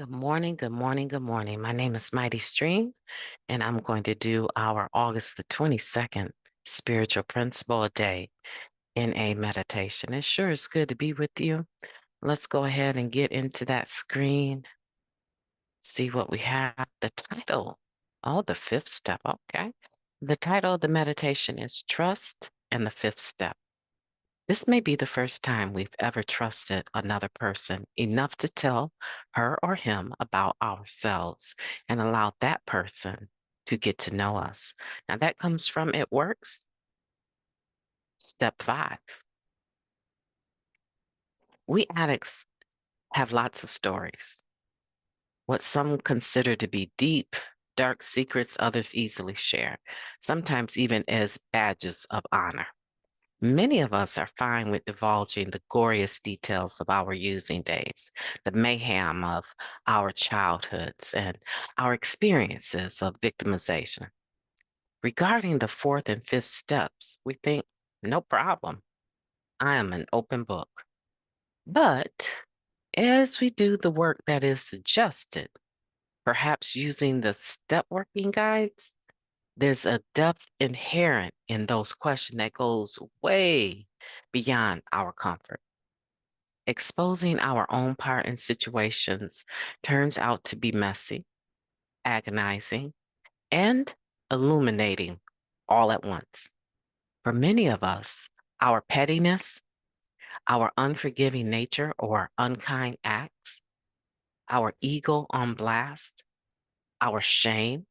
Good morning, good morning, good morning. My name is MightyStream, and I'm going to do our August the 22nd spiritual principle a day in a meditation. It sure is good to be with you. Let's go ahead and get into that screen, see what we have. The title, oh, the fifth step. Okay. The title of the meditation is Trust and the Fifth Step. This may be the first time we've ever trusted another person enough to tell her or him about ourselves and allow that person to get to know us. Now, that comes from It Works, step 5. We addicts have lots of stories, what some consider to be deep, dark secrets others easily share, sometimes even as badges of honor. Many of us are fine with divulging the goriest details of our using days, the mayhem of our childhoods, and our experiences of victimization. Regarding the fourth and fifth steps, we think, no problem. I am an open book. But as we do the work that is suggested, perhaps using the step working guides, there's a depth inherent in those questions that goes way beyond our comfort. Exposing our own part in situations turns out to be messy, agonizing, and illuminating all at once. For many of us, our pettiness, our unforgiving nature or unkind acts, our ego on blast, our shame,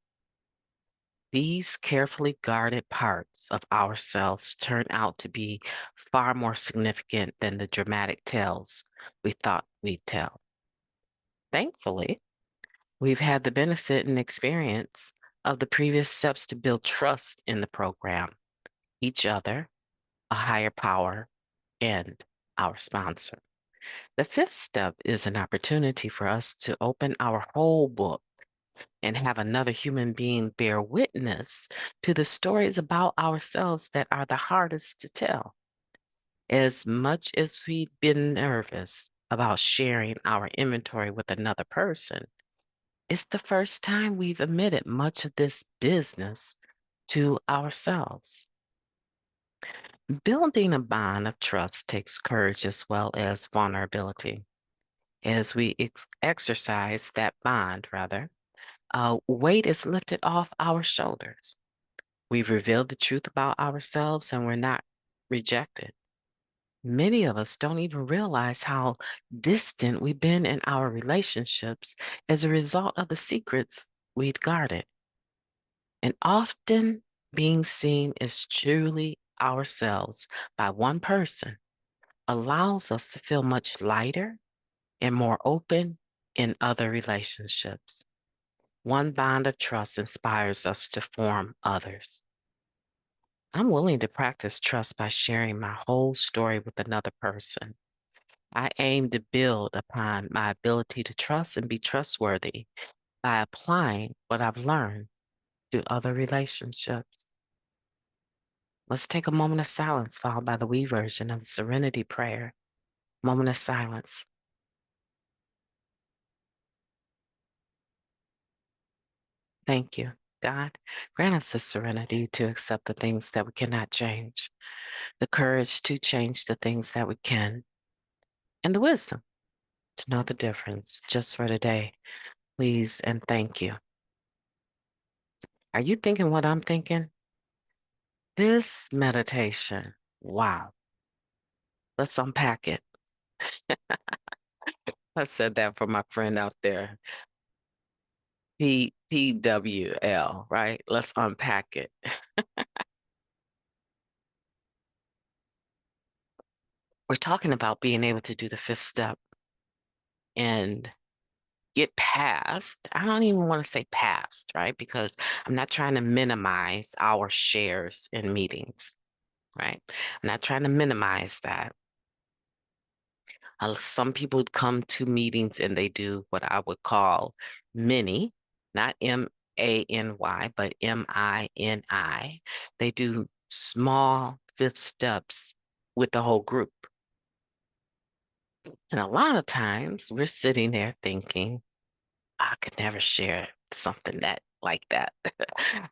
these carefully guarded parts of ourselves turn out to be far more significant than the dramatic tales we thought we'd tell. Thankfully, we've had the benefit and experience of the previous steps to build trust in the program, each other, a higher power, and our sponsor. The fifth step is an opportunity for us to open our whole book and have another human being bear witness to the stories about ourselves that are the hardest to tell. As much as we've been nervous about sharing our inventory with another person, it's the first time we've admitted much of this business to ourselves. Building a bond of trust takes courage as well as vulnerability. As we exercise that bond, weight is lifted off our shoulders. We've revealed the truth about ourselves and we're not rejected. Many of us don't even realize how distant we've been in our relationships as a result of the secrets we'd guarded. And often being seen as truly ourselves by one person allows us to feel much lighter and more open in other relationships. One bond of trust inspires us to form others. I'm willing to practice trust by sharing my whole story with another person. I aim to build upon my ability to trust and be trustworthy by applying what I've learned to other relationships. Let's take a moment of silence, followed by the we version of the Serenity Prayer. Moment of silence. Thank you, God. Grant us the serenity to accept the things that we cannot change, the courage to change the things that we can, and the wisdom to know the difference just for today. Please and thank you. Are you thinking what I'm thinking? This meditation, wow. Let's unpack it. I said that for my friend out there. PWL, right? Let's unpack it. We're talking about being able to do the fifth step and get past. I don't even want to say past, right? Because I'm not trying to minimize our shares in meetings, right? I'm not trying to minimize that. Some people come to meetings and they do what I would call mini, not MANY, but MINI. They do small fifth steps with the whole group. And a lot of times we're sitting there thinking, I could never share something that like that.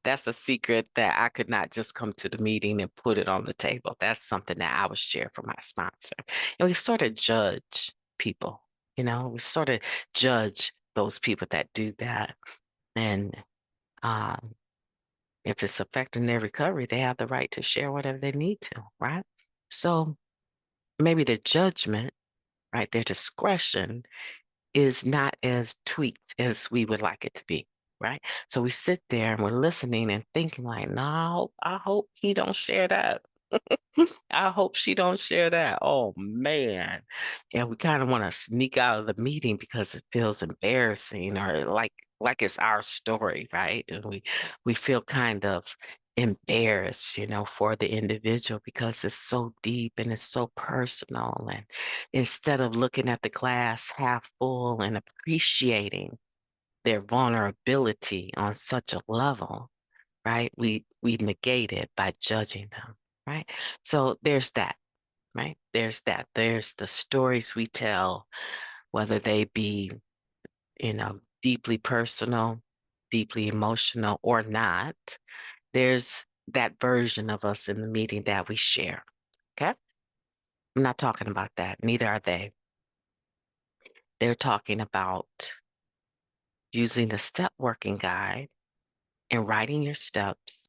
That's a secret that I could not just come to the meeting and put it on the table. That's something that I would share for my sponsor. And we sort of judge people, we sort of judge those people that do that. And um, if it's affecting their recovery, they have the right to share whatever they need to, right? So maybe their judgment, right, their discretion is not as tweaked as we would like it to be, right? So we sit there and we're listening and thinking like, no, I hope he don't share that. I hope she don't share that. Oh man. And we kind of want to sneak out of the meeting because it feels embarrassing or like it's our story, right? And we feel kind of embarrassed, for the individual because it's so deep and it's so personal. And instead of looking at the glass half full and appreciating their vulnerability on such a level, right? We negate it by judging them, right? So there's that, right? There's that. There's the stories we tell, whether they be, deeply personal, deeply emotional or not. There's that version of us in the meeting that we share. Okay. I'm not talking about that. Neither are they. They're talking about using the step working guide and writing your steps,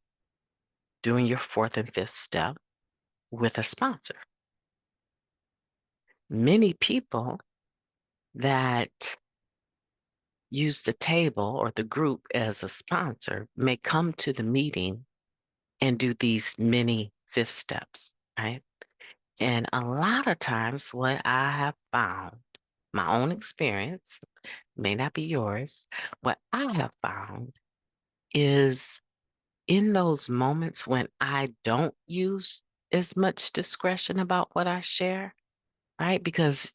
doing your fourth and fifth step with a sponsor. Many people that use the table or the group as a sponsor may come to the meeting and do these mini fifth steps, right? And a lot of times, what I have found, my own experience, may not be yours, what I have found is in those moments when I don't use as much discretion about what I share, right? Because,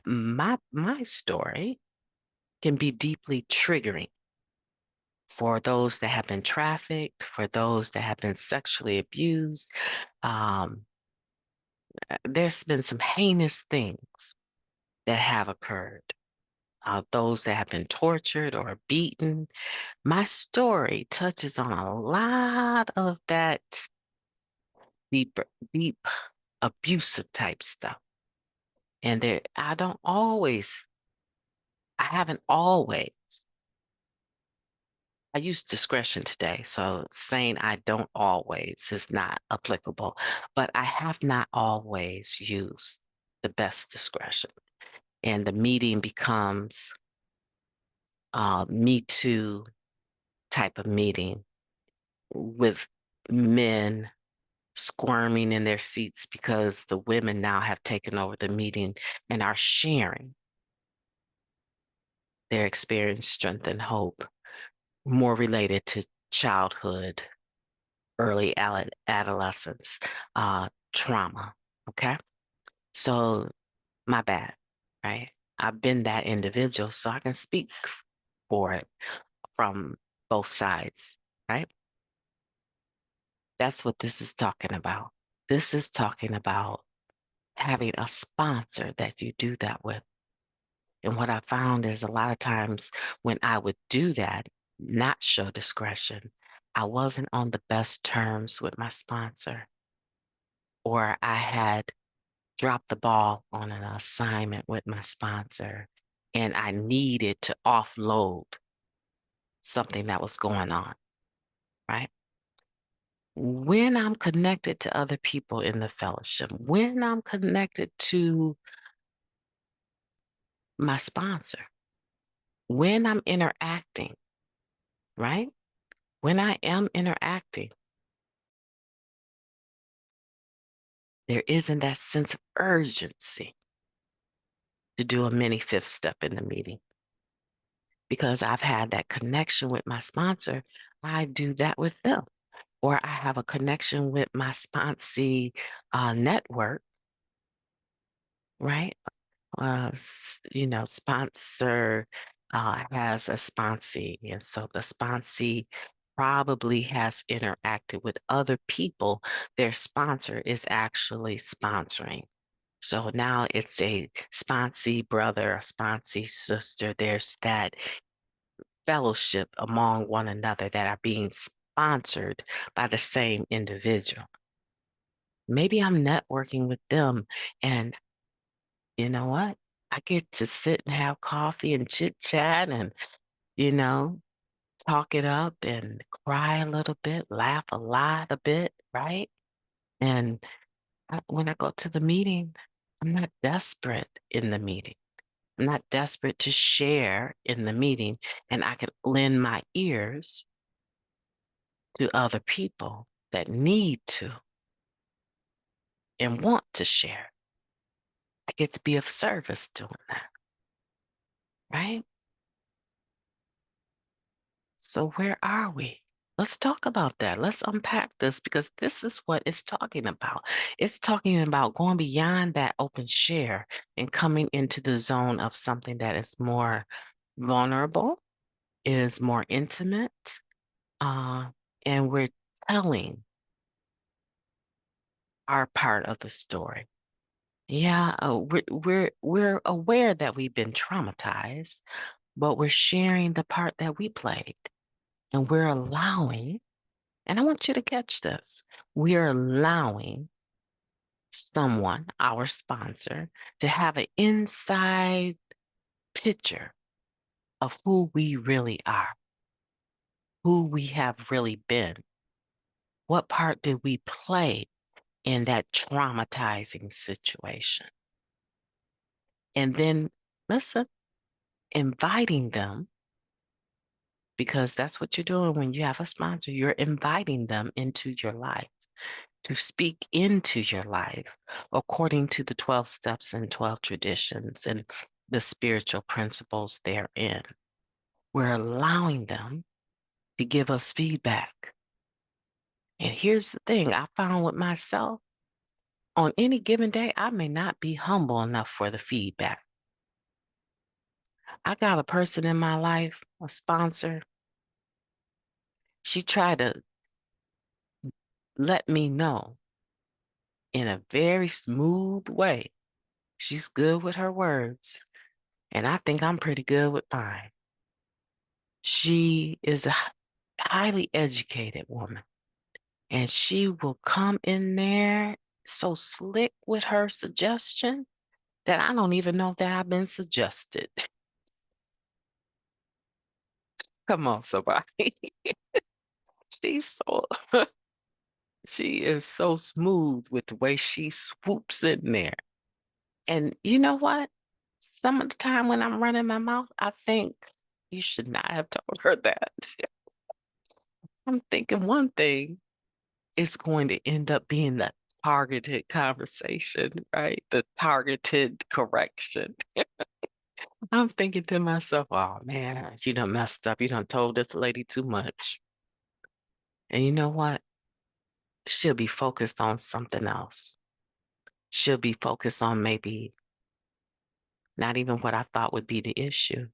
my story can be deeply triggering for those that have been trafficked, for those that have been sexually abused. Um, there's been some heinous things that have occurred. Those that have been tortured or beaten. My story touches on a lot of that deep, deep abusive type stuff. And I haven't always, I use discretion today. So saying I don't always is not applicable, but I have not always used the best discretion. And the meeting becomes Me Too type of meeting with men squirming in their seats because the women now have taken over the meeting and are sharing their experience, strength, and hope, more related to childhood, early adolescence, trauma. Okay. So my bad, right? I've been that individual, so I can speak for it from both sides, right? That's what this is talking about. This is talking about having a sponsor that you do that with. And what I found is a lot of times when I would do that, not show discretion, I wasn't on the best terms with my sponsor, or I had dropped the ball on an assignment with my sponsor, and I needed to offload something that was going on, right? When I'm connected to other people in the fellowship, when I'm connected to my sponsor, when I'm interacting, right? When I am interacting, there isn't that sense of urgency to do a mini fifth step in the meeting because I've had that connection with my sponsor. I do that with them, or I have a connection with my sponsee network, right? Sponsor has a sponsee, and so the sponsee probably has interacted with other people their sponsor is actually sponsoring. So now it's a sponsee brother, a sponsee sister. There's that fellowship among one another that are being sponsored by the same individual. Maybe I'm networking with them, and you know what? I get to sit and have coffee and chit chat and, you know, talk it up and cry a little bit, laugh a lot a bit, right? And when I go to the meeting, I'm not desperate in the meeting. I'm not desperate to share in the meeting, and I can lend my ears to other people that need to and want to share. I get to be of service doing that, right? So where are we? Let's talk about that. Let's unpack this because this is what it's talking about. It's talking about going beyond that open share and coming into the zone of something that is more vulnerable, is more intimate, uh, and we're telling our part of the story. Yeah, we're aware that we've been traumatized, but we're sharing the part that we played, and we're allowing. And I want you to catch this. We're allowing someone, our sponsor, to have an inside picture of who we really are, who we have really been. What part did we play in that traumatizing situation? And then, listen, inviting them, because that's what you're doing when you have a sponsor, you're inviting them into your life to speak into your life according to the 12 steps and 12 traditions and the spiritual principles therein. We're allowing them to give us feedback. And here's the thing I found with myself on any given day, I may not be humble enough for the feedback. I got a person in my life, a sponsor. She tried to let me know in a very smooth way. She's good with her words, and I think I'm pretty good with mine. She is a highly educated woman, and she will come in there so slick with her suggestion that I don't even know that I've been suggested. Come on, somebody. She's so she is so smooth with the way she swoops in there. And you know what? Some of the time when I'm running my mouth, I think you should not have told her that. I'm thinking one thing, it's going to end up being the targeted conversation, right? The targeted correction. I'm thinking to myself, oh man, you done messed up. You done told this lady too much. And you know what? She'll be focused on something else. She'll be focused on maybe not even what I thought would be the issue.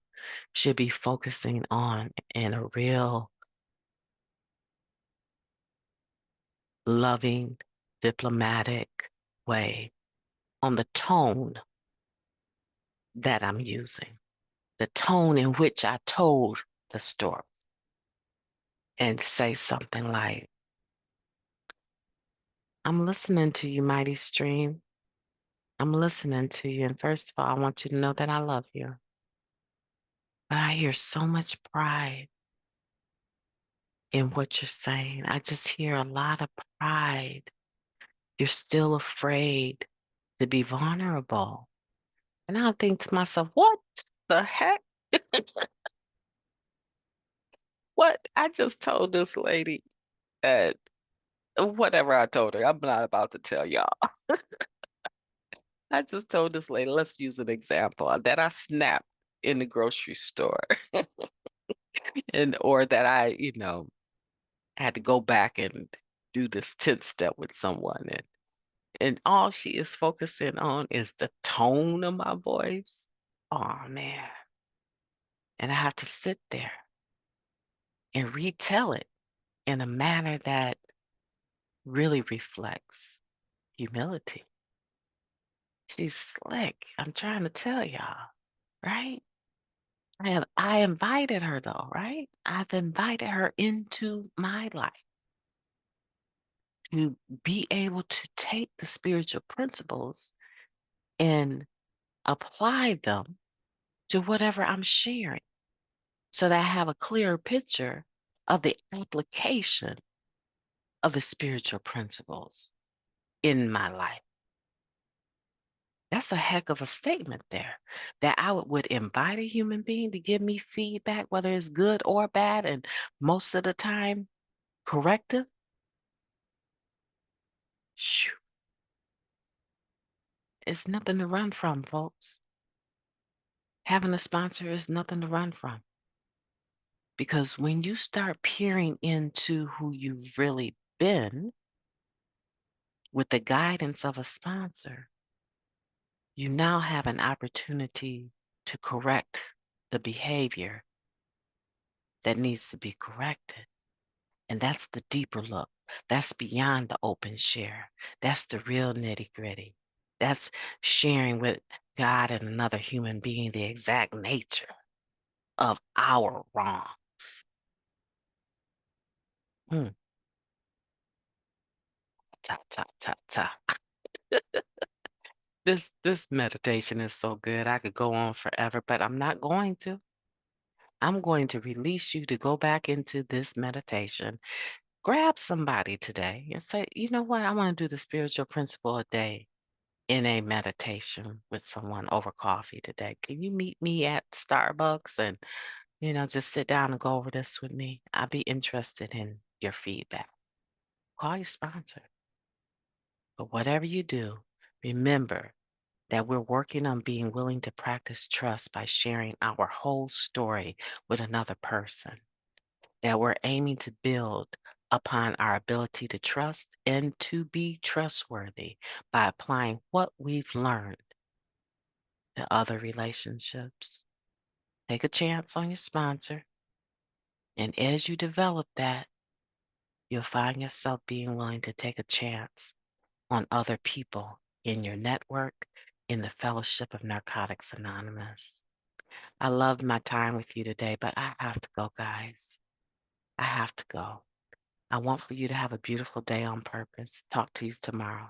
She'll be focusing on in a real loving, diplomatic way on the tone that I'm using, the tone in which I told the story, and say something like, I'm listening to you, Mighty Stream. I'm listening to you. And first of all, I want you to know that I love you. But I hear so much pride in what you're saying. I just hear a lot of pride. You're still afraid to be vulnerable. And I think to myself, what the heck? What? I just told this lady that whatever I told her, I'm not about to tell y'all. I just told this lady, let's use an example that I snapped in the grocery store and or that I, had to go back and do this 10th step with someone and all she is focusing on is the tone of my voice. Oh man. And I have to sit there and retell it in a manner that really reflects humility. She's slick. I'm trying to tell y'all, right? I invited her though, right? I've invited her into my life to be able to take the spiritual principles and apply them to whatever I'm sharing so that I have a clearer picture of the application of the spiritual principles in my life. That's a heck of a statement there that I would invite a human being to give me feedback, whether it's good or bad, and most of the time, corrective. Shoo, it's nothing to run from, folks. Having a sponsor is nothing to run from because when you start peering into who you've really been with the guidance of a sponsor, you now have an opportunity to correct the behavior that needs to be corrected. And that's the deeper look. That's beyond the open share. That's the real nitty gritty. That's sharing with God and another human being the exact nature of our wrongs. Hmm. Ta, ta, ta, ta. This meditation is so good. I could go on forever, but I'm not going to. I'm going to release you to go back into this meditation. Grab somebody today and say, you know what? I want to do the spiritual principle a day in a meditation with someone over coffee today. Can you meet me at Starbucks and, just sit down and go over this with me? I'd be interested in your feedback. Call your sponsor. But whatever you do, remember that we're working on being willing to practice trust by sharing our whole story with another person, that we're aiming to build upon our ability to trust and to be trustworthy by applying what we've learned to other relationships. Take a chance on your sponsor. And as you develop that, you'll find yourself being willing to take a chance on other people in your network, in the Fellowship of Narcotics Anonymous. I loved my time with you today, but I have to go, guys. I have to go. I want for you to have a beautiful day on purpose. Talk to you tomorrow.